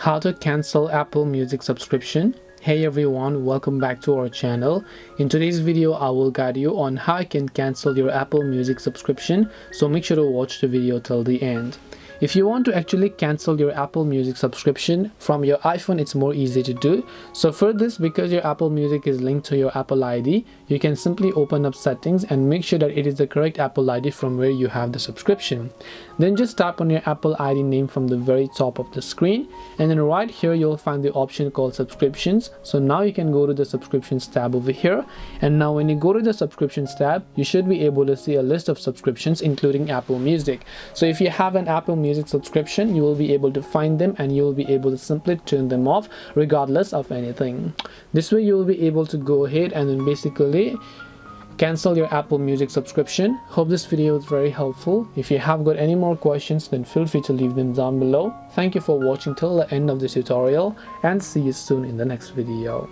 How to cancel Apple Music subscription. Hey everyone, welcome back to our channel. In today's video I will guide you on how you can cancel your Apple Music subscription, so make sure to watch the video till the end. If you want to actually cancel your Apple Music subscription from your iPhone, it's more easy to do. So for this, because your Apple Music is linked to your Apple ID, you can simply open up settings and make sure that it is the correct Apple ID from where you have the subscription. Then just tap on your Apple ID name from the very top of the screen, and then right here you'll find the option called subscriptions. So now you can go to the subscriptions tab over here, and now when you go to the subscriptions tab, you should be able to see a list of subscriptions including Apple Music. So if you have an Apple Music subscription, you will be able to find them and you will be able to simply turn them off regardless of anything. This way you will be able to go ahead and then basically cancel your Apple Music subscription. Hope this video was very helpful. If you have got any more questions, then feel free to leave them down below. Thank you for watching till the end of this tutorial, and see you soon in the next video.